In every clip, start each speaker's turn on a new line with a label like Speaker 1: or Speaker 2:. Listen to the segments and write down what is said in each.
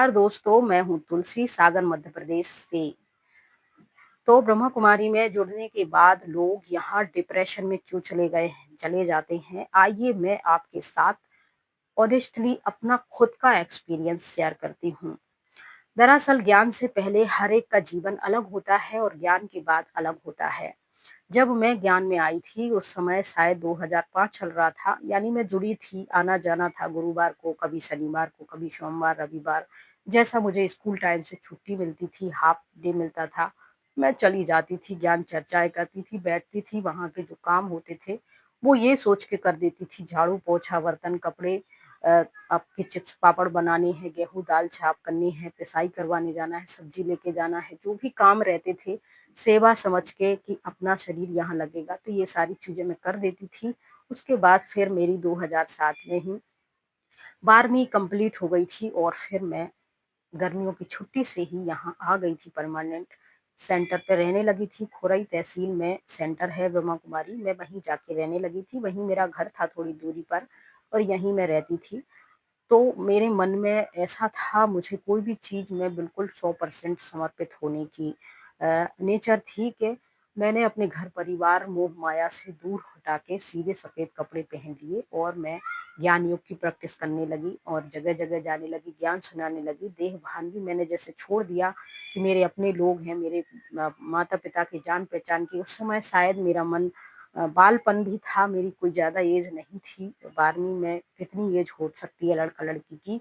Speaker 1: नमस्कार दोस्तों, मैं हूँ तुलसी सागर मध्य प्रदेश से। तो ब्रह्मा कुमारी में जुड़ने के बाद लोग यहाँ डिप्रेशन में क्यों चले जाते हैं? आइए मैं आपके साथ ऑनेस्टली अपना खुद का एक्सपीरियंस शेयर करती हूँ। दरअसल ज्ञान से पहले हर एक का जीवन अलग होता है और ज्ञान के बाद अलग होता है। जब मैं ज्ञान में आई थी उस समय शायद 2005 चल रहा था, यानी मैं जुड़ी थी, आना-जाना था गुरुवार को, कभी शनिवार को, कभी सोमवार, रविवार। जैसा मुझे स्कूल टाइम से छुट्टी मिलती थी, हाफ डे मिलता था, मैं चली जाती थी, ज्ञान चर्चाएँ करती थी, बैठती थी, वहाँ के जो काम होते थे, वो ये सोच के कर देती थी झाड़ू, पोछा, बर्तन, कपड़े आपके चिप्स पापड़ बनाने हैं, गेहूँ दाल साफ करनी है, पिसाई करवाने जाना है, सब्जी लेके जाना है, जो भी काम रहते थे, सेवा समझ के कि अपना शरीर यहाँ लगेगा, तो ये सारी चीज़ें मैं कर देती थी। उसके बाद फिर मेरी 2007 में ही 12वीं कंप्लीट हो गई थी और फिर मैं गर्मियों की छुट्टी से ही यहाँ आ गई थी परमानेंट सेंटर पे रहने लगी थी। खुरई तहसील में सेंटर है ब्रह्मा कुमारी, मैं वहीं जाके रहने लगी थी, वहीं मेरा घर था थोड़ी दूरी पर और यहीं मैं रहती थी। तो मेरे मन में ऐसा था, मुझे कोई भी चीज़ में बिल्कुल 100% समर्पित होने की नेचर थी कि मैंने अपने घर परिवार मोह माया से दूर हटा के सीधे सफ़ेद कपड़े पहन लिए और मैं ज्ञान योग की प्रैक्टिस करने लगी और जगह-जगह जाने लगी, ज्ञान सुनाने लगी। देह भान भी मैंने जैसे छोड़ दिया कि मेरे अपने लोग हैं, मेरे माता-पिता की जान-पहचान की। उस समय शायद मेरा मन बालपन भी था, मेरी कोई ज़्यादा एज नहीं थी। 12वीं में कितनी एज हो सकती है लड़का-लड़की की,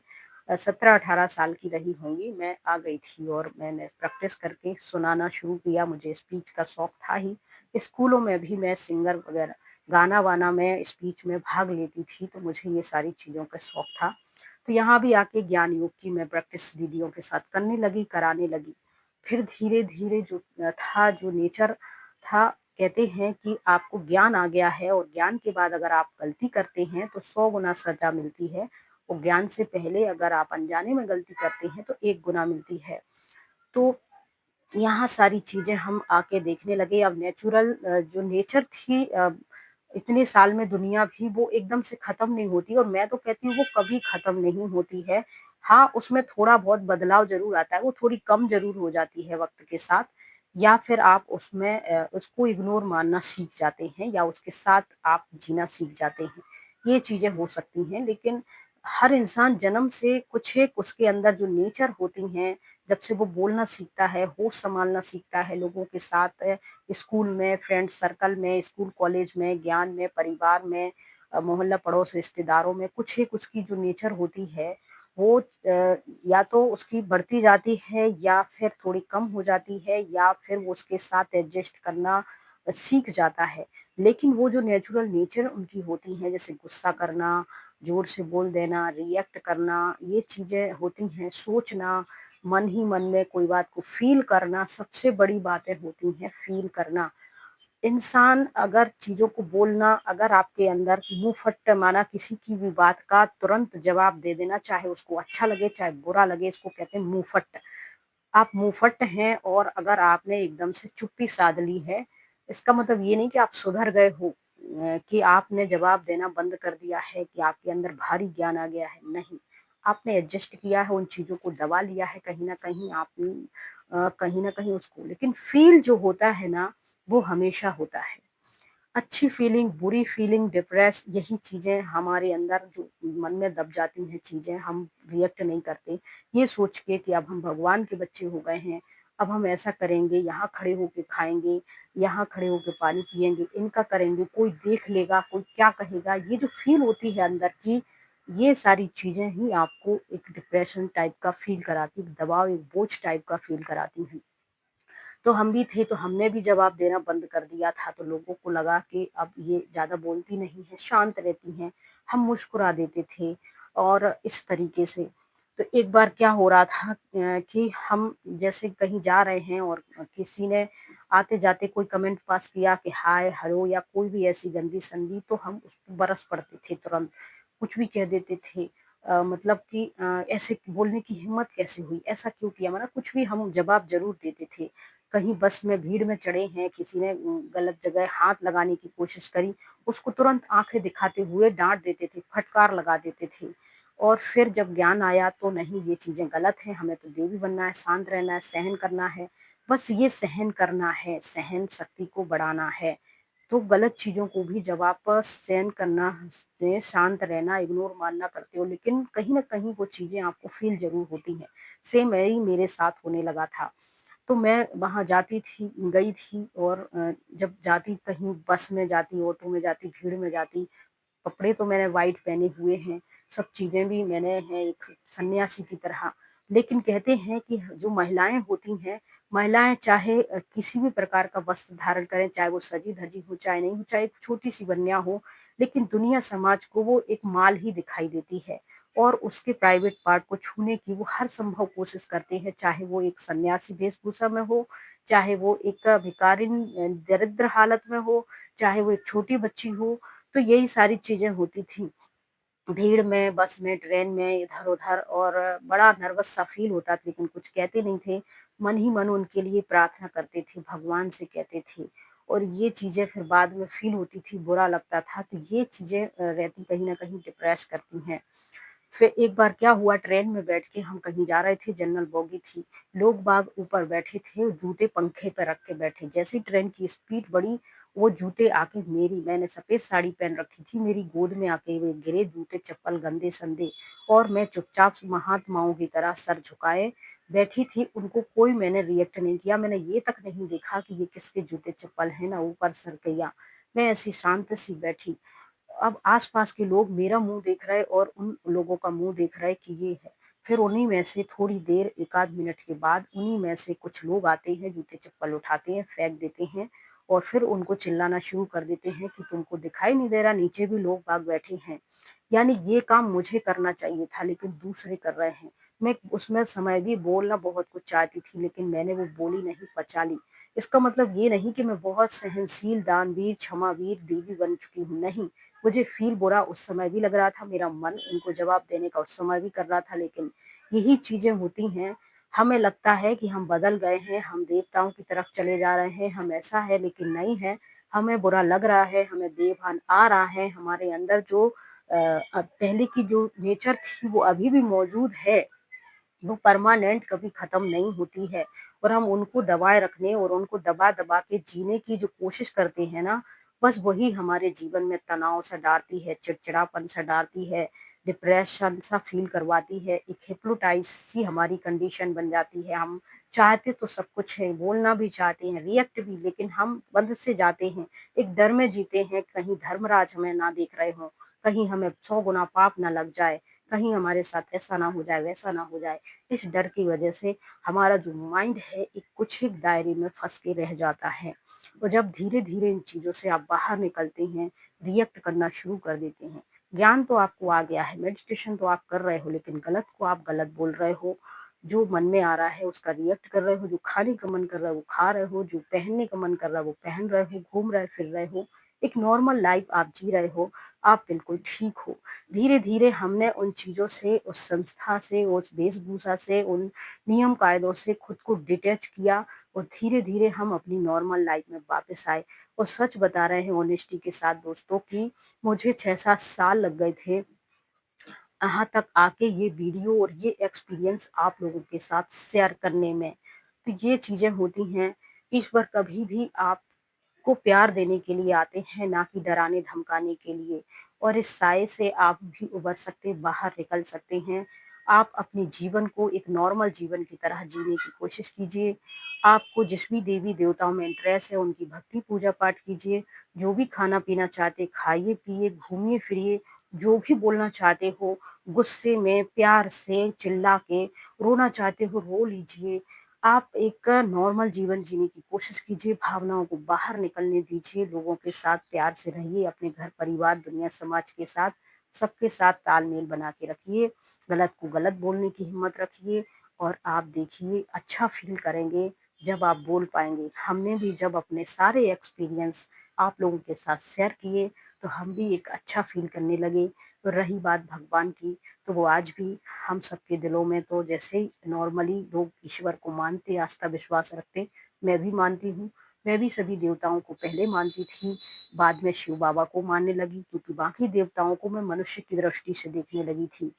Speaker 1: 17-18 साल की रही होंगी। मैं आ गई थी और मैंने प्रैक्टिस करके सुनाना शुरू किया। मुझे स्पीच का शौक था ही। स्कूलों में भी मैं सिंगर वगैरह गाना-वाना में स्पीच में भाग लेती थी, तो मुझे ये सारी चीज़ों का शौक था। तो यहाँ भी आके ज्ञान योग की मैं प्रैक्टिस दीदियों के साथ करने लगी, कराने लगी। फिर धीरे-धीरे जो जो नेचर था, कहते हैं कि आपको ज्ञान आ गया है और ज्ञान के बाद अगर आप गलती करते हैं तो 100 गुना सज़ा मिलती है और ज्ञान से पहले अगर आप अनजाने में गलती करते हैं तो 1 गुना मिलती है। तो यहाँ सारी चीज़ें हम आके देखने लगे। अब जो नेचर थी इतने साल में दुनिया भी वो एकदम से ख़त्म नहीं होती और मैं तो कहती हूँ वो कभी ख़त्म नहीं होती है। हाँ, उसमें थोड़ा बहुत बदलाव ज़रूर आता है, वो थोड़ी कम ज़रूर हो जाती है वक़्त के साथ या फिर आप उसमें उसको इग्नोर मानना सीख जाते हैं या उसके साथ आप जीना सीख जाते हैं। ये चीज़ें हो सकती हैं, लेकिन हर इंसान जन्म से कुछ एक उसके अंदर जो नेचर होती हैं, जब से वो बोलना सीखता है, होश सँभालना सीखता है लोगों के साथ स्कूल में, फ्रेंड सर्कल में, स्कूल कॉलेज में, ज्ञान में, परिवार में, मोहल्ला पड़ोस रिश्तेदारों में, कुछ एक उसकी जो नेचर होती है, वो या तो उसकी बढ़ती जाती है या फिर थोड़ी कम हो जाती है या फिर वो उसके साथ एडजस्ट करना सीख जाता है। लेकिन वो जो नेचुरल नेचर उनकी होती हैं, जैसे गुस्सा करना, ज़ोर से बोल देना, रिएक्ट करना, ये चीज़ें होती हैं, सोचना, मन ही मन में कोई बात को फ़ील करना, सबसे बड़ी बातें होती हैं फ़ील करना। इंसान अगर चीज़ों को बोलना, अगर आपके अंदर मुँह फट माना किसी की भी बात का तुरंत जवाब दे देना, चाहे उसको अच्छा लगे, चाहे बुरा लगे, इसको कहते हैं मुँह फट। आप मुँहफट हैं और अगर आपने एकदम से चुप्पी साध ली है, इसका मतलब ये नहीं कि आप सुधर गए हो, कि आपने जवाब देना बंद कर दिया है, कि आपके अंदर भारी ज्ञान आ गया है, नहीं। आपने एडजस्ट किया है, उन चीज़ों को दबा लिया है कहीं न कहीं आपने कहीं न कहीं उसको, लेकिन फ़ील जो होता है ना, वो हमेशा होता है। अच्छी फीलिंग, बुरी फीलिंग, डिप्रेस, यही चीज़ें हमारे अंदर जो मन में दब जाती हैं चीज़ें, हम रिएक्ट नहीं करते। ये सोच के कि अब हम भगवान के बच्चे हो गए हैं, अब हम ऐसा करेंगे, यहाँ खड़े होके खाएँगे, यहाँ खड़े होके पानी पिएँगे, इनका करेंगे, कोई देख लेगा, कोई क्या कहेगा, ये जो फ़ील होती है अंदर की, ये सारी चीज़ें ही आपको एक डिप्रेशन टाइप का फ़ील कराती, एक दबाव, एक बोझ टाइप का फ़ील कराती हैं। तो हम भी थे, तो हमने भी जवाब देना बंद कर दिया था, तो लोगों को लगा कि अब ये ज़्यादा बोलती नहीं है, शांत रहती हैं, हम मुस्कुरा देते थे और इस तरीके से। तो एक बार क्या हो रहा था कि हम जैसे कहीं जा रहे हैं और किसी ने आते-जाते कोई कमेंट पास किया कि हाय, हेलो या कोई भी ऐसी गंदी-संदी, तो हम उस पे बरस पड़ते थे तुरंत, कुछ भी कह देते थे। मतलब कि ऐसे बोलने की हिम्मत कैसे हुई? ऐसा क्यों किया? मतलब कुछ भी हम जवाब ज़रूर देते थे। कहीं बस में भीड़ में चढ़े हैं, किसी ने गलत जगह हाथ लगाने की कोशिश करी, उसको तुरंत आँखें दिखाते हुए डाँट देते थे, फटकार लगा देते थे। और फिर जब ज्ञान आया तो नहीं, ये चीज़ें गलत हैं, हमें तो देवी बनना है, शांत रहना है, सहन करना है, बस ये सहन करना है, सहन शक्ति को बढ़ाना है। तो गलत चीज़ों को भी जब आप सहन करना, शांत रहना, इग्नोर मारना करते हो, लेकिन कहीं न कहीं वो चीज़ें आपको फ़ील ज़रूर होती हैं। सेम यही मेरे साथ होने लगा था। तो मैं वहाँ जाती थी, गई थी, और जब जाती कहीं बस में जाती, ऑटो में जाती, भीड़ में जाती, कपड़े तो मैंने व्हाइट पहने हुए हैं, सब चीज़ें भी मैंने हैं एक सन्यासी की तरह। लेकिन कहते हैं कि जो महिलाएँ होती हैं, महिलाएँ चाहे किसी भी प्रकार का वस्त्र धारण करें, चाहे वो सजी-धजी हो, चाहे नहीं हो, चाहे एक छोटी-सी बनिया हो, लेकिन दुनिया समाज को वो एक माल ही दिखाई देती है, और उसके प्राइवेट पार्ट को छूने की वो हर संभव कोशिश करते हैं, चाहे वो एक सन्यासी वेशभूषा में हो, चाहे वो एक भिखारिन दरिद्र हालत में हो, चाहे वो एक छोटी बच्ची हो। तो यही सारी चीज़ें होती थी। भीड़ में, बस में, ट्रेन में, इधर-उधर, और बड़ा नर्वस सा फ़ील होता था, लेकिन कुछ कहते नहीं थे। मन ही मन उनके लिए प्रार्थना करते थे, भगवान से कहते थे, और ये चीज़ें फिर बाद में फ़ील होती थी, बुरा लगता था। तो ये चीज़ें रहती कहीं न कहीं डिप्रेस करती हैं। फिर एक बार क्या हुआ, ट्रेन में बैठ के हम कहीं जा रहे थे, जनरल बोगी थी। लोग बाग ऊपर बैठे थे, जूते पंखे पे रख के बैठे। जैसे ही ट्रेन की स्पीड बढ़ी, वो जूते आके मैंने सफ़ेद साड़ी पहन रखी थी, मेरी गोद में आके वे गिरे जूते चप्पल गंदे-संदे, और मैं चुपचाप महात्माओं की तरह सर झुकाए बैठी थी। उनको कोई मैंने रिएक्ट नहीं किया, मैंने ये तक नहीं देखा कि ये किसके जूते चप्पल हैं, ना ऊपर सर किया। मैं ऐसी शांत सी बैठी। अब आस-पास के लोग मेरा मुँह देख रहे और उन लोगों का मुँह देख रहे कि ये है। फिर उन्हीं में से थोड़ी देर, 1 आध मिनट के बाद, उन्हीं में से कुछ लोग आते हैं, जूते-चप्पल उठाते हैं, फेंक देते हैं, और फिर उनको चिल्लाना शुरू कर देते हैं कि तुमको दिखाई नहीं दे रहा, नीचे भी लोग बाग बैठे हैं। यानी ये काम मुझे करना चाहिए था, लेकिन दूसरे कर रहे हैं। मैं उसमें समय भी बोलना बहुत कुछ चाहती थी, लेकिन मैंने वो बोली नहीं, पचा ली। इसका मतलब ये नहीं कि मैं बहुत सहनशील, दानवीर, क्षमावीर देवी बन चुकी हूँ, नहीं। मुझे फ़ील बुरा उस समय भी लग रहा था, मेरा मन उनको जवाब देने का उस समय भी कर रहा था, लेकिन यही चीज़ें होती हैं। हमें लगता है कि हम बदल गए हैं, हम देवताओं की तरफ चले जा रहे हैं, हम ऐसा है, लेकिन नहीं है। हमें बुरा लग रहा है, हमें देवभान आ रहा है, हमारे अंदर जो पहले की जो नेचर थी वो अभी भी मौजूद है। वो परमानेंट कभी खत्म नहीं होती है, और हम उनको दबाए रखने और उनको दबा-दबा के जीने की जो कोशिश करते हैं ना, बस वही हमारे जीवन में तनाव सा डालती है, चिड़चिड़ापन सा डालती है, डिप्रेशन सा फ़ील करवाती है, एक हिप्नोटाइज़ सी हमारी कंडीशन बन जाती है। हम चाहते तो सब कुछ है, बोलना भी चाहते हैं, रिएक्ट भी, लेकिन हम बंध से जाते हैं, एक डर में जीते हैं, कहीं धर्मराज हमें ना देख रहे हों, कहीं हमें 100 गुना पाप ना लग जाए, कहीं हमारे साथ ऐसा ना हो जाए, वैसा ना हो जाए। इस डर की वजह से हमारा जो माइंड है एक कुछ एक दायरे में फँस के रह जाता है। और जब धीरे-धीरे इन चीज़ों से आप बाहर निकलते हैं, रिएक्ट करना शुरू कर देते हैं। ज्ञान तो आपको आ गया है, मेडिटेशन तो आप कर रहे हो, लेकिन गलत को आप गलत बोल रहे हो। जो मन में आ रहा है उसका रिएक्ट कर रहे हो, जो खाने का मन कर रहा है वो खा रहे हो, जो पहनने का मन कर रहा है वो पहन रहे हो, घूम रहे फिर रहे हो। एक नॉर्मल लाइफ़ आप जी रहे हो, आप बिल्कुल ठीक हो। धीरे-धीरे हमने उन चीज़ों से, उस संस्था से, उस वेशभूषा से, उन नियम-कायदों से खुद को डिटैच किया, और धीरे-धीरे हम अपनी नॉर्मल लाइफ़ में वापस आए। और सच बता रहे हैं ऑनेस्टी के साथ दोस्तों, कि मुझे 6-7 साल लग गए थे यहाँ तक आके ये वीडियो और ये एक्सपीरियंस आप लोगों के साथ शेयर करने में। तो ये चीज़ें होती हैं, ईश्वर कभी भी आपको प्यार देने के लिए आते हैं, ना कि डराने-धमकाने के लिए। और इस साए से आप भी उबर सकते, बाहर निकल सकते हैं। आप अपने जीवन को एक नॉर्मल जीवन की तरह जीने की कोशिश कीजिए। आपको जिस भी देवी-देवताओं में इंटरेस्ट है, उनकी भक्ति पूजा-पाठ कीजिए। जो भी खाना-पीना चाहते, खाइए-पिइए, घूमिए-फिरिए। जो भी बोलना चाहते हो, गुस्से में, प्यार से, चिल्ला के, रोना चाहते हो, रो लीजिए। आप एक नॉर्मल जीवन जीने की कोशिश कीजिए, भावनाओं को बाहर निकलने दीजिए, लोगों के साथ प्यार से रहिए, अपने घर परिवार, दुनिया समाज के साथ, सबके साथ तालमेल बना के रखिए, गलत को गलत बोलने की हिम्मत रखिए, और आप देखिए अच्छा फ़ील करेंगे जब आप बोल पाएँगे। हमने भी जब अपने सारे एक्सपीरियंस आप लोगों के साथ शेयर किए, तो हम भी एक अच्छा फ़ील करने लगे। और रही बात भगवान की, तो वो आज भी हम सबके दिलों में, तो जैसे ही नॉर्मली लोग ईश्वर को मानते, आस्था विश्वास रखते, मैं भी मानती हूँ। मैं भी सभी देवताओं को पहले मानती थी, बाद में शिव बाबा को मानने लगी, क्योंकि बाकी देवताओं को मैं मनुष्य की दृष्टि से देखने लगी थी।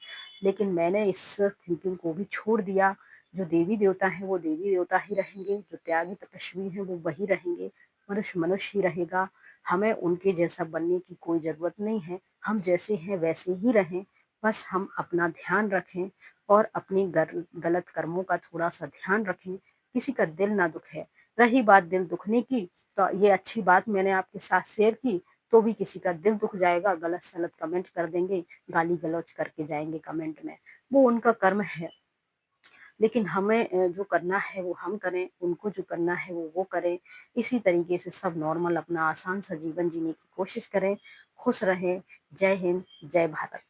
Speaker 1: लेकिन मैंने इस थिंकिंग को भी छोड़ दिया। जो देवी देवता हैं वो देवी देवता ही रहेंगे, जो त्यागी तपस्वी हैं वो वही रहेंगे, मनुष्य मनुष्य ही रहेगा। हमें उनके जैसा बनने की कोई जरूरत नहीं है, हम जैसे हैं वैसे ही रहें। बस हम अपना ध्यान रखें और अपनी गलत कर्मों का थोड़ा सा ध्यान रखें, किसी का दिल ना दुखे। रही बात दिल दुखने की, तो ये अच्छी बात मैंने आपके साथ शेयर की, तो भी किसी का दिल दुख जाएगा, गलत सलत कमेंट कर देंगे, गाली गलौज करके जाएंगे कमेंट में, वो उनका कर्म है। लेकिन हमें जो करना है वो हम करें, उनको जो करना है वो करें। इसी तरीके से सब नॉर्मल अपना आसान सा जीवन जीने की कोशिश करें। खुश रहें। जय हिंद, जय भारत।